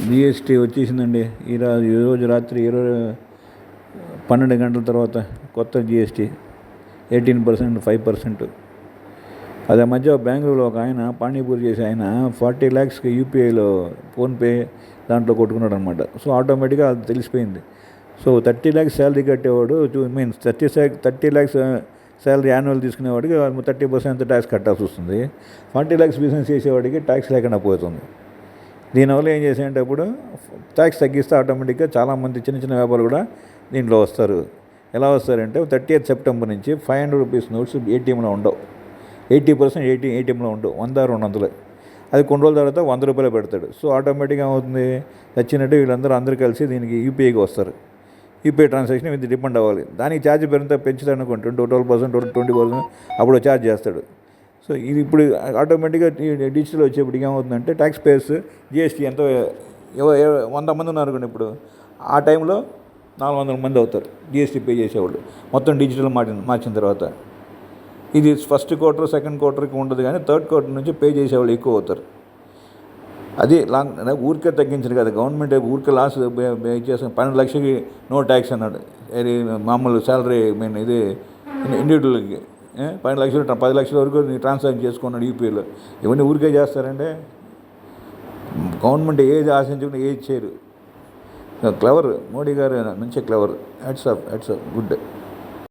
GST వచ్చేసిందండి. ఈరోజు రాత్రి 12 గంటల తర్వాత కొత్త జిఎస్టీ 18%, 5%. అదే మధ్య బెంగళూరులో ఒక ఆయన పానీపూరి చేసి ఆయన 40 lakhsకి యూపీఐలో ఫోన్పే దాంట్లో కొట్టుకున్నాడు అనమాట. సో ఆటోమేటిక్గా అది తెలిసిపోయింది. సో 30 lakhs శాలరీ కట్టేవాడు మీన్స్ 30 lakhs శాలరీ యాన్యువల్ తీసుకునేవాడికి 30% ట్యాక్స్ కట్టాల్సి వస్తుంది. 40 lakhs బిజినెస్ చేసేవాడికి ట్యాక్స్ లేకుండా పోతుంది. దీనివల్ల ఏం చేశాయంటే అప్పుడు ట్యాక్స్ తగ్గిస్తే ఆటోమేటిక్గా చాలామంది చిన్న చిన్న వ్యాపారులు కూడా దీంట్లో వస్తారు. ఎలా వస్తారంటే 30th September నుంచి 500 రూపీస్ నోట్స్ ఏటీఎంలో ఉండవు. 80% ఏటీఎంలో ఉండవు, 100, 200. అది కొన్ని రోజుల తర్వాత 100 రూపాయలు పెడతాడు. సో ఆటోమేటిక్గా ఏమవుతుంది, వచ్చినట్టు అందరూ కలిసి దీనికి యూపీఐకి వస్తారు. యూపీఐ ట్రాన్సాక్షన్ ఇది డిపెండ్ అవ్వాలి. దానికి ఛార్జ్ పెంచుతాడు అనుకోండి, 12%, 20%, అప్పుడు ఛార్జ్ చేస్తాడు. సో ఇది ఇప్పుడు ఆటోమేటిక్గా డిజిటల్ వచ్చేప్పటికి ఏమవుతుందంటే ట్యాక్స్ పేయర్స్ జిఎస్టీ ఎంతో 100 మంది ఉన్నారనుకోండి, ఇప్పుడు ఆ టైంలో 400 మంది అవుతారు జిఎస్టీ పే చేసేవాళ్ళు, మొత్తం డిజిటల్ మార్చిన తర్వాత. ఇది ఫస్ట్ క్వార్టర్, సెకండ్ క్వార్టర్కి ఉండదు, కానీ థర్డ్ క్వార్టర్ నుంచి పే చేసేవాళ్ళు ఎక్కువ అవుతారు. అది ఊరికే తగ్గించరు కదా గవర్నమెంట్, ఊరికే లాస్ ఇచ్చేస్తాం. 12 లక్షలకి నో ట్యాక్స్ అన్నాడు. అది మామూలు శాలరీ ఇది ఇండివిజువల్కి 12 లక్షలు, 10 లక్షల వరకు ట్రాన్సాక్షన్ చేసుకున్నాడు యూపీఐలో. ఇవన్నీ ఊరికే చేస్తారంటే గవర్నమెంట్ ఏది ఆశించకుండా ఏది చేయరు. క్లవర్ మోడీ గారు, మంచి క్లవర్. Hats off good.